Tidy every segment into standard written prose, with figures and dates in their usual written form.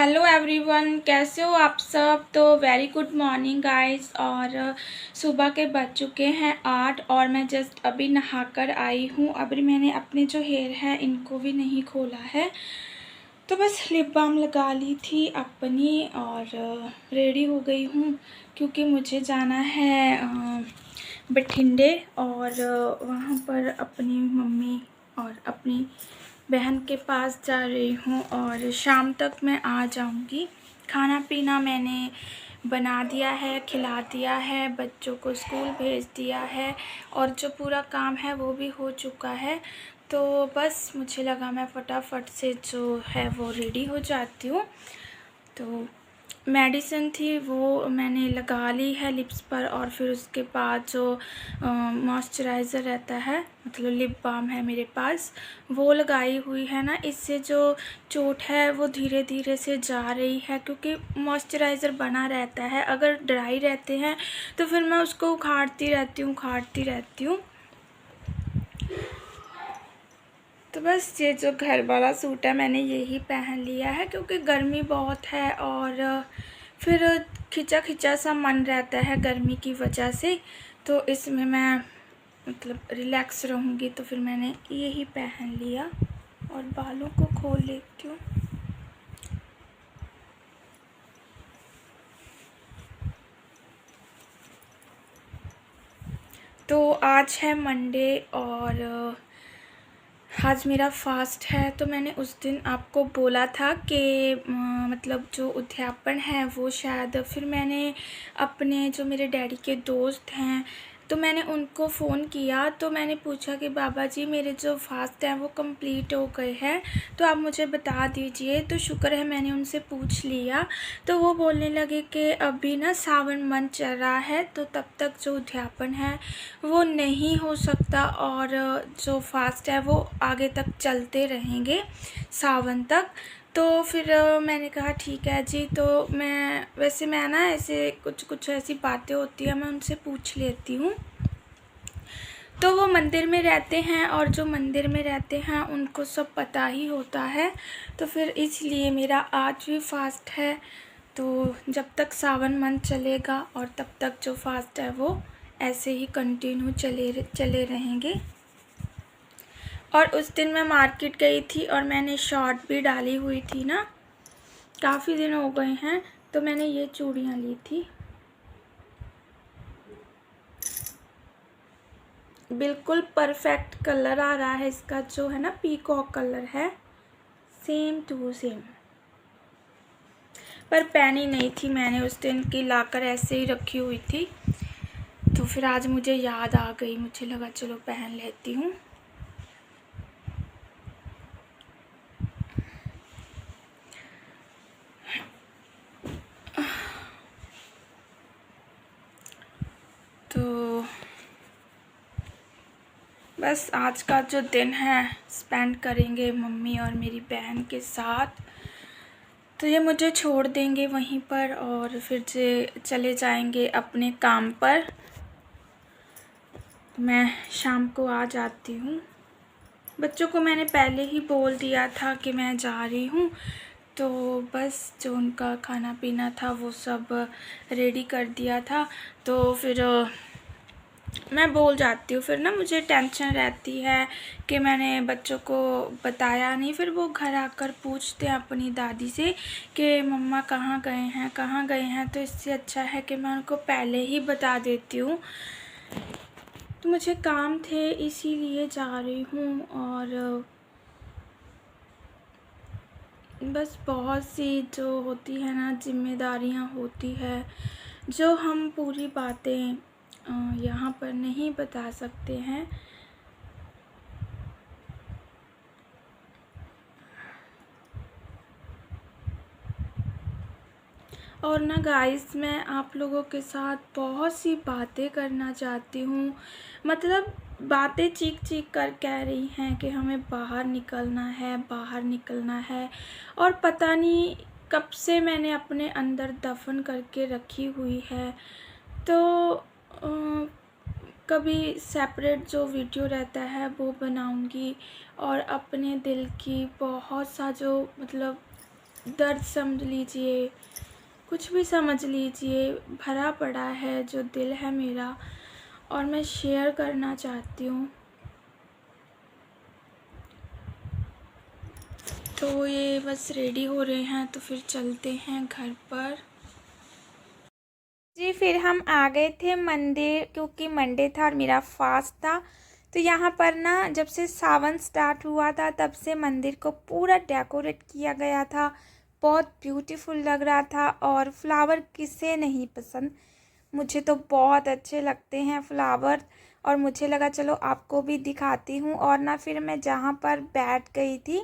Hello everyone, कैसे हो आप सब। तो वेरी गुड मॉर्निंग गाइस। और सुबह के बज चुके हैं 8 और मैं जस्ट अभी नहाकर आई हूँ। अभी मैंने अपने जो हेयर है इनको भी नहीं खोला है, तो बस लिप बाम लगा ली थी अपनी और रेडी हो गई हूँ क्योंकि मुझे जाना है बठिंडे और वहाँ पर अपनी मम्मी और अपनी बहन के पास जा रही हूँ और शाम तक मैं आ जाऊँगी। खाना पीना मैंने बना दिया है, खिला दिया है, बच्चों को स्कूल भेज दिया है और जो पूरा काम है वो भी हो चुका है। तो बस मुझे लगा मैं फटाफट से जो है वो रेडी हो जाती हूँ। तो मेडिसिन थी वो मैंने लगा ली है लिप्स पर और फिर उसके बाद जो मॉइस्चराइज़र रहता है, मतलब लिप बाम है मेरे पास, वो लगाई हुई है ना। इससे जो चोट है वो धीरे धीरे से जा रही है क्योंकि मॉइस्चराइज़र बना रहता है। अगर ड्राई रहते हैं तो फिर मैं उसको उखाड़ती रहती हूँ। तो बस ये जो घर वाला सूट है मैंने यही पहन लिया है क्योंकि गर्मी बहुत है और फिर खिंचा खिंचा सा मन रहता है गर्मी की वजह से। तो इसमें मैं मतलब रिलैक्स रहूँगी, तो फिर मैंने यही पहन लिया और बालों को खोल लेती हूँ। तो आज है मंडे और आज मेरा फ़ास्ट है। तो मैंने उस दिन आपको बोला था कि मतलब जो उद्यापन है वो शायद, फिर मैंने अपने जो मेरे डैडी के दोस्त हैं तो मैंने उनको फ़ोन किया। तो मैंने पूछा कि बाबा जी मेरे जो फ़ास्ट हैं वो कंप्लीट हो गए हैं, तो आप मुझे बता दीजिए। तो शुक्र है मैंने उनसे पूछ लिया। तो वो बोलने लगे कि अभी ना सावन मंथ चल रहा है तो तब तक जो उद्यापन है वो नहीं हो सकता और जो फ़ास्ट है वो आगे तक चलते रहेंगे सावन तक। तो फिर मैंने कहा ठीक है जी। तो मैं ना ऐसे कुछ ऐसी बातें होती हैं मैं उनसे पूछ लेती हूँ। तो वो मंदिर में रहते हैं और जो मंदिर में रहते हैं उनको सब पता ही होता है। तो फिर इसलिए मेरा आज भी फ़ास्ट है। तो जब तक सावन मंथ चलेगा और तब तक जो फ़ास्ट है वो ऐसे ही कंटिन्यू चले रहेंगे। और उस दिन मैं मार्केट गई थी और मैंने शॉर्ट भी डाली हुई थी ना, काफ़ी दिन हो गए हैं, तो मैंने ये चूड़ियाँ ली थी। बिल्कुल परफेक्ट कलर आ रहा है इसका, जो है ना पीकॉक कलर है, सेम टू सेम। पर पहनी नहीं थी मैंने उस दिन की, लाकर ऐसे ही रखी हुई थी। तो फिर आज मुझे याद आ गई, मुझे लगा चलो पहन लेती हूँ। तो बस आज का जो दिन है स्पेंड करेंगे मम्मी और मेरी बहन के साथ। तो ये मुझे छोड़ देंगे वहीं पर और फिर से चले जाएंगे अपने काम पर। मैं शाम को आ जाती हूँ। बच्चों को मैंने पहले ही बोल दिया था कि मैं जा रही हूँ, तो बस जो उनका खाना पीना था वो सब रेडी कर दिया था। तो फिर मैं बोल जाती हूँ, फिर ना मुझे टेंशन रहती है कि मैंने बच्चों को बताया नहीं। फिर वो घर आकर पूछते हैं अपनी दादी से कि मम्मा कहाँ गए हैं, कहाँ गए हैं। तो इससे अच्छा है कि मैं उनको पहले ही बता देती हूँ। तो मुझे काम थे इसीलिए जा रही हूँ और बस बहुत सी जो होती है ना जिम्मेदारियाँ होती है जो हम पूरी बातें यहाँ पर नहीं बता सकते हैं। और ना गाइस, मैं आप लोगों के साथ बहुत सी बातें करना चाहती हूँ। मतलब बातें चीख चीख कर कह रही हैं कि हमें बाहर निकलना है, बाहर निकलना है। और पता नहीं कब से मैंने अपने अंदर दफन करके रखी हुई है। तो कभी सेपरेट जो वीडियो रहता है वो बनाऊंगी और अपने दिल की बहुत सा जो मतलब दर्द समझ लीजिए, कुछ भी समझ लीजिए, भरा पड़ा है जो दिल है मेरा, और मैं शेयर करना चाहती हूँ। तो ये बस रेडी हो रहे हैं, तो फिर चलते हैं घर पर। जी, फिर हम आ गए थे मंदिर, क्योंकि मंडे था और मेरा फास्ट था। तो यहाँ पर ना जब से सावन स्टार्ट हुआ था तब से मंदिर को पूरा डेकोरेट किया गया था। बहुत ब्यूटीफुल लग रहा था। और फ्लावर किसे नहीं पसंद, मुझे तो बहुत अच्छे लगते हैं फ्लावर। और मुझे लगा चलो आपको भी दिखाती हूँ। और ना फिर मैं जहाँ पर बैठ गई थी,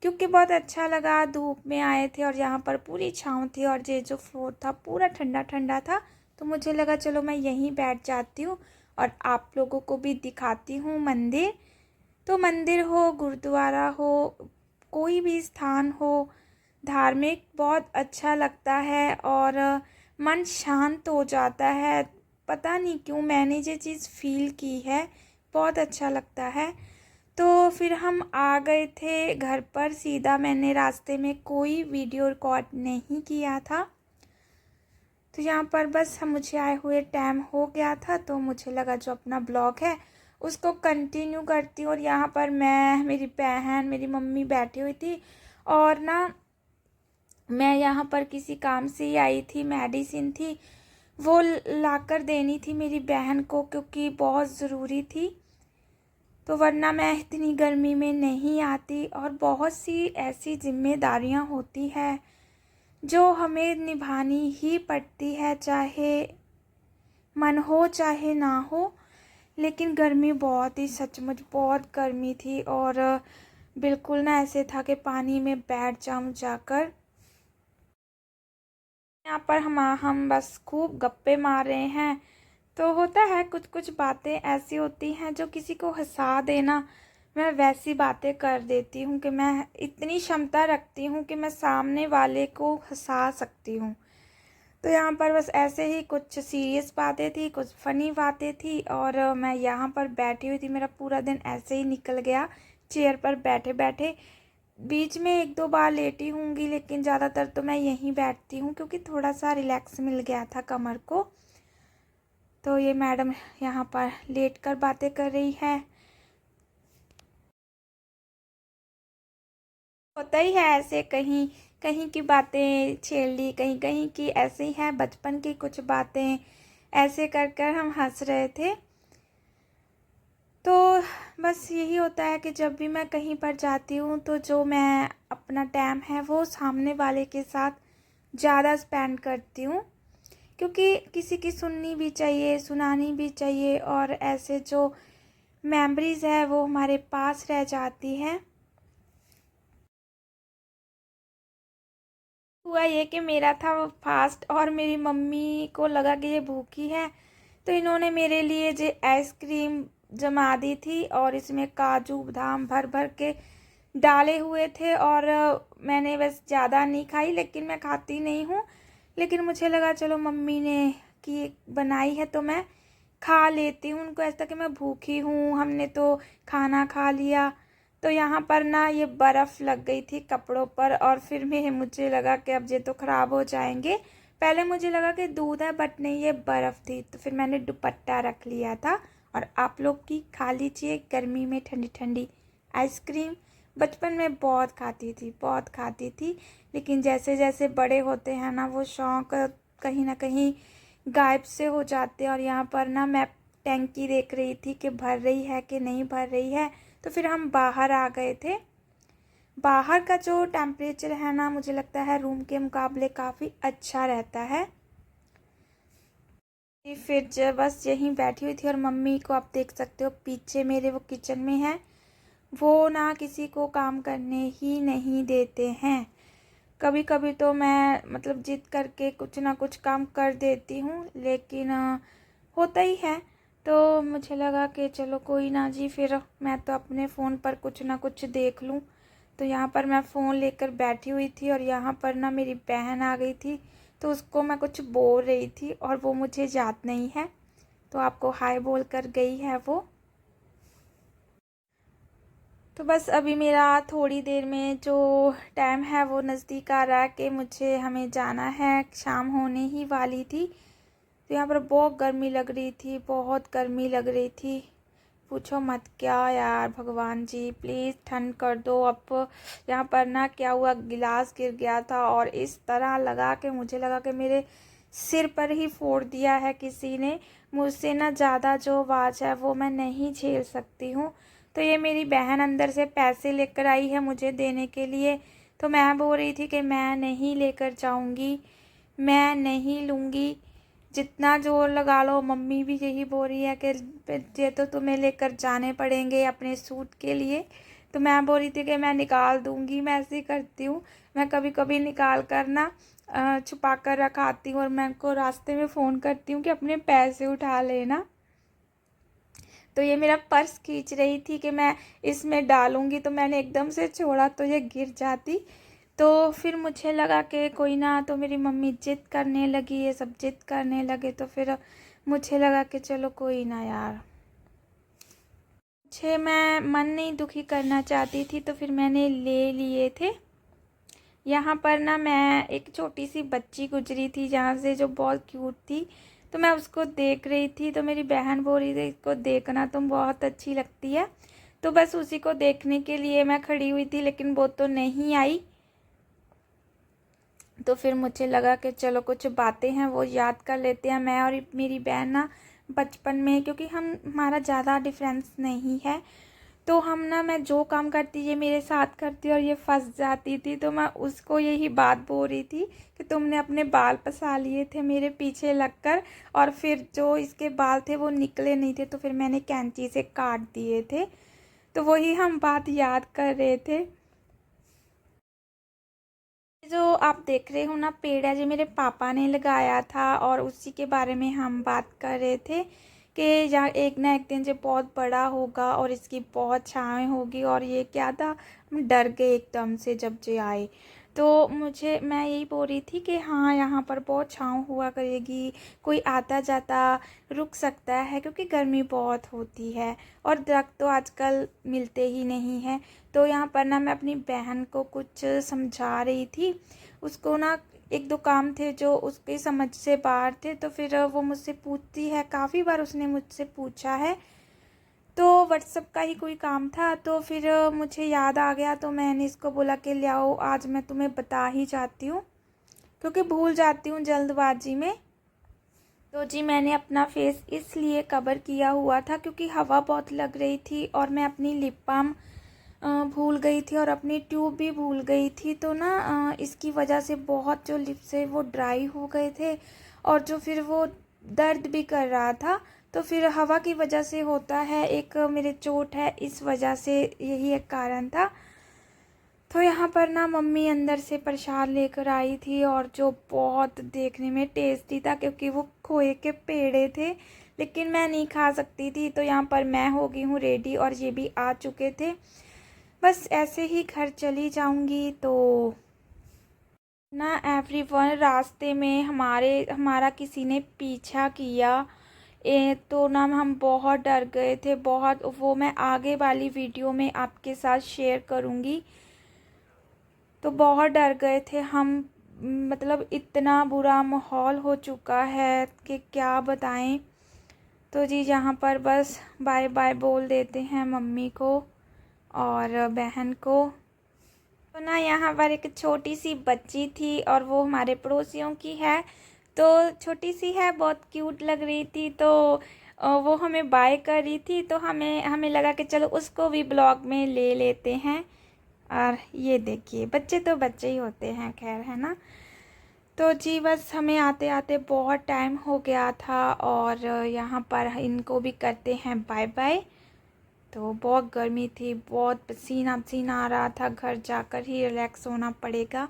क्योंकि बहुत अच्छा लगा, धूप में आए थे और यहाँ पर पूरी छाँव थी और ये जो फ्लोर था पूरा ठंडा ठंडा था। तो मुझे लगा चलो मैं यहीं बैठ जाती हूँ और आप लोगों को भी दिखाती हूँ मंदिर। तो मंदिर हो, गुरुद्वारा हो, कोई भी स्थान हो धार्मिक, बहुत अच्छा लगता है और मन शांत हो जाता है। पता नहीं क्यों मैंने ये चीज़ फील की है, बहुत अच्छा लगता है। तो फिर हम आ गए थे घर पर सीधा। मैंने रास्ते में कोई वीडियो रिकॉर्ड नहीं किया था। तो यहाँ पर बस मुझे आए हुए टाइम हो गया था, तो मुझे लगा जो अपना ब्लॉग है उसको कंटिन्यू करती हूँ। और यहाँ पर मैं, मेरी बहन, मेरी मम्मी बैठी हुई थी। और ना मैं यहाँ पर किसी काम से ही आई थी, मेडिसिन थी वो लाकर देनी थी मेरी बहन को, क्योंकि बहुत ज़रूरी थी। तो वरना मैं इतनी गर्मी में नहीं आती। और बहुत सी ऐसी जिम्मेदारियां होती हैं जो हमें निभानी ही पड़ती है, चाहे मन हो चाहे ना हो। लेकिन गर्मी बहुत ही, सचमुच बहुत गर्मी थी। और बिल्कुल ना ऐसे था कि पानी में बैठ जाऊं जाकर। यहाँ पर हम बस खूब गप्पे मार रहे हैं। तो होता है कुछ कुछ बातें ऐसी होती हैं जो किसी को हंसा देना, मैं वैसी बातें कर देती हूँ कि मैं इतनी क्षमता रखती हूँ कि मैं सामने वाले को हंसा सकती हूँ। तो यहाँ पर बस ऐसे ही कुछ सीरियस बातें थी, कुछ फ़नी बातें थी। और मैं यहाँ पर बैठी हुई थी, मेरा पूरा दिन ऐसे ही निकल गया चेयर पर बैठे बैठे। बीच में एक दो बार लेटी होंगी, लेकिन ज़्यादातर तो मैं यहीं बैठती हूँ क्योंकि थोड़ा सा रिलैक्स मिल गया था कमर को। तो ये मैडम यहाँ पर लेट कर बातें कर रही है। होता ही है ऐसे, कहीं कहीं की बातें छेड़ ली, कहीं कहीं की ऐसे ही है, बचपन की कुछ बातें ऐसे कर कर हम हंस रहे थे। तो बस यही होता है कि जब भी मैं कहीं पर जाती हूँ तो जो मैं अपना टाइम है वो सामने वाले के साथ ज़्यादा स्पेंड करती हूँ, क्योंकि किसी की सुननी भी चाहिए, सुनानी भी चाहिए। और ऐसे जो मेमोरीज़ है वो हमारे पास रह जाती है। हुआ ये कि मेरा था वो फास्ट, और मेरी मम्मी को लगा कि ये भूखी है, तो इन्होंने मेरे लिए जो आइसक्रीम जमा दी थी और इसमें काजू बादाम भर भर के डाले हुए थे। और मैंने बस ज़्यादा नहीं खाई, लेकिन मैं खाती नहीं हूँ। लेकिन मुझे लगा चलो मम्मी ने की बनाई है तो मैं खा लेती हूँ। उनको ऐसा कि मैं भूखी हूँ, हमने तो खाना खा लिया। तो यहाँ पर ना ये बर्फ़ लग गई थी कपड़ों पर, और फिर मैं मुझे लगा कि अब ये तो ख़राब हो जाएंगे। पहले मुझे लगा कि दूध है, बट नहीं, ये बर्फ़ थी। तो फिर मैंने दुपट्टा रख लिया था। और आप लोग की खा लीजिए गर्मी में ठंडी ठंडी आइसक्रीम। बचपन में बहुत खाती थी, बहुत खाती थी। लेकिन जैसे जैसे बड़े होते हैं ना, वो शौक़ कहीं ना कहीं गायब से हो जाते हैं। और यहाँ पर ना मैं टैंकी देख रही थी कि भर रही है कि नहीं भर रही है। तो फिर हम बाहर आ गए थे। बाहर का जो टेम्परेचर है ना, मुझे लगता है रूम के मुकाबले काफ़ी अच्छा रहता है। फिर जब बस यहीं बैठी हुई थी, और मम्मी को आप देख सकते हो पीछे मेरे, वो किचन में है। वो ना किसी को काम करने ही नहीं देते हैं। कभी कभी तो मैं मतलब जिद करके कुछ ना कुछ काम कर देती हूँ, लेकिन होता ही है। तो मुझे लगा कि चलो कोई ना जी, फिर मैं तो अपने फ़ोन पर कुछ ना कुछ देख लूँ। तो यहाँ पर मैं फ़ोन लेकर बैठी हुई थी, और यहाँ पर ना मेरी बहन आ गई थी। तो उसको मैं कुछ बोल रही थी और वो मुझे याद नहीं है, तो आपको हाय बोल कर गई है वो। तो बस अभी मेरा थोड़ी देर में जो टाइम है वो नज़दीक आ रहा है कि मुझे हमें जाना है, शाम होने ही वाली थी। तो यहाँ पर बहुत गर्मी लग रही थी, बहुत गर्मी लग रही थी, पूछो मत क्या यार। भगवान जी प्लीज़ ठंड कर दो। अब यहाँ पर ना क्या हुआ, गिलास गिर गया था और इस तरह लगा कि मुझे लगा कि मेरे सिर पर ही फोड़ दिया है किसी ने। मुझसे ना ज़्यादा जो आवाज़ है वो मैं नहीं झेल सकती हूँ। तो ये मेरी बहन अंदर से पैसे लेकर आई है मुझे देने के लिए। तो मैं बोल रही थी कि मैं नहीं लेकर जाऊँगी, मैं नहीं लूँगी, जितना जोर लगा लो। मम्मी भी यही बोल रही है कि ये तो तुम्हें लेकर जाने पड़ेंगे अपने सूट के लिए। तो मैं बोल रही थी कि मैं निकाल दूँगी, मैं ऐसे ही करती हूँ। मैं कभी कभी निकाल कर ना छुपा कर रखाती हूँ और मैं उनको रास्ते में फ़ोन करती हूँ कि अपने पैसे उठा लेना। तो ये मेरा पर्स खींच रही थी कि मैं इसमें डालूँगी, तो मैंने एकदम से छोड़ा तो ये गिर जाती। तो फिर मुझे लगा कि कोई ना, तो मेरी मम्मी जिद करने लगी, ये सब जिद करने लगे। तो फिर मुझे लगा कि चलो कोई ना यार, मुझे मैं मन नहीं दुखी करना चाहती थी, तो फिर मैंने ले लिए थे। यहाँ पर ना मैं एक छोटी सी बच्ची गुजरी थी जहाँ से, जो बहुत क्यूट थी। तो मैं उसको देख रही थी, तो मेरी बहन बोल रही थी इसको देखना, तुम बहुत अच्छी लगती है। तो बस उसी को देखने के लिए मैं खड़ी हुई थी, लेकिन वो तो नहीं आई। तो फिर मुझे लगा कि चलो कुछ बातें हैं वो याद कर लेते हैं, मैं और मेरी बहन ना बचपन में, क्योंकि हमारा ज़्यादा डिफरेंस नहीं है। तो हम ना, मैं जो काम करती ये मेरे साथ करती और ये फंस जाती थी। तो मैं उसको यही बात बोल रही थी कि तुमने अपने बाल फंसा लिए थे मेरे पीछे लगकर, और फिर जो इसके बाल थे वो निकले नहीं थे, तो फिर मैंने कैंची से काट दिए थे। तो वही हम बात याद कर रहे थे। जो आप देख रहे हो ना पेड़ है, जो मेरे पापा ने लगाया था, और उसी के बारे में हम बात कर रहे थे कि या एक ना एक दिन जो बहुत बड़ा होगा और इसकी बहुत छाँव होगी। और ये क्या था, हम डर गए एकदम से जब जे आए। तो मैं यही बोल रही थी कि हाँ यहाँ पर बहुत छाँव हुआ करेगी, कोई आता जाता रुक सकता है, क्योंकि गर्मी बहुत होती है और दरख्त तो आजकल मिलते ही नहीं हैं। तो यहाँ पर ना मैं अपनी बहन को कुछ समझा रही थी। उसको ना एक दो काम थे जो उसके समझ से बाहर थे। तो फिर वो मुझसे पूछती है, काफ़ी बार उसने मुझसे पूछा है। तो व्हाट्सएप का ही कोई काम था, तो फिर मुझे याद आ गया, तो मैंने इसको बोला कि ले आओ, आज मैं तुम्हें बता ही जाती हूँ, क्योंकि भूल जाती हूँ जल्दबाजी में। तो जी मैंने अपना फेस इसलिए कवर किया हुआ था क्योंकि हवा बहुत लग रही थी, और मैं अपनी लिप बाम भूल गई थी और अपनी ट्यूब भी भूल गई थी। तो ना इसकी वजह से बहुत जो लिप्स है वो ड्राई हो गए थे, और जो फिर वो दर्द भी कर रहा था। तो फिर हवा की वजह से होता है, एक मेरे चोट है, इस वजह से यही एक कारण था। तो यहाँ पर ना मम्मी अंदर से प्रसाद लेकर आई थी, और जो बहुत देखने में टेस्टी था, क्योंकि वो खोए के पेड़े थे, लेकिन मैं नहीं खा सकती थी। तो यहाँ पर मैं हो गई हूँ रेडी, और ये भी आ चुके थे। बस ऐसे ही घर चली जाऊंगी। तो ना एवरीवन, रास्ते में हमारा किसी ने पीछा किया। तो ना हम बहुत डर गए थे, बहुत। वो मैं आगे वाली वीडियो में आपके साथ शेयर करूंगी। तो बहुत डर गए थे हम, मतलब इतना बुरा माहौल हो चुका है कि क्या बताएं। तो जी यहाँ पर बस बाय बाय बोल देते हैं मम्मी को और बहन को। तो ना यहाँ पर एक छोटी सी बच्ची थी, और वो हमारे पड़ोसियों की है। तो छोटी सी है, बहुत क्यूट लग रही थी। तो वो हमें बाय कर रही थी, तो हमें हमें लगा कि चलो उसको भी ब्लॉग में ले लेते हैं। और ये देखिए, बच्चे तो बच्चे ही होते हैं, खैर, है ना। तो जी बस हमें आते आते बहुत टाइम हो गया था, और यहाँ पर इनको भी करते हैं बाय बाय। तो बहुत गर्मी थी, बहुत पसीना पसीना आ रहा था, घर जाकर ही रिलैक्स होना पड़ेगा।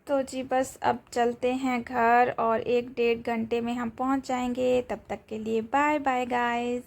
तो जी बस अब चलते हैं घर, और 1 डेढ़ घंटे में हम पहुंच जाएंगे। तब तक के लिए बाय बाय गाइस।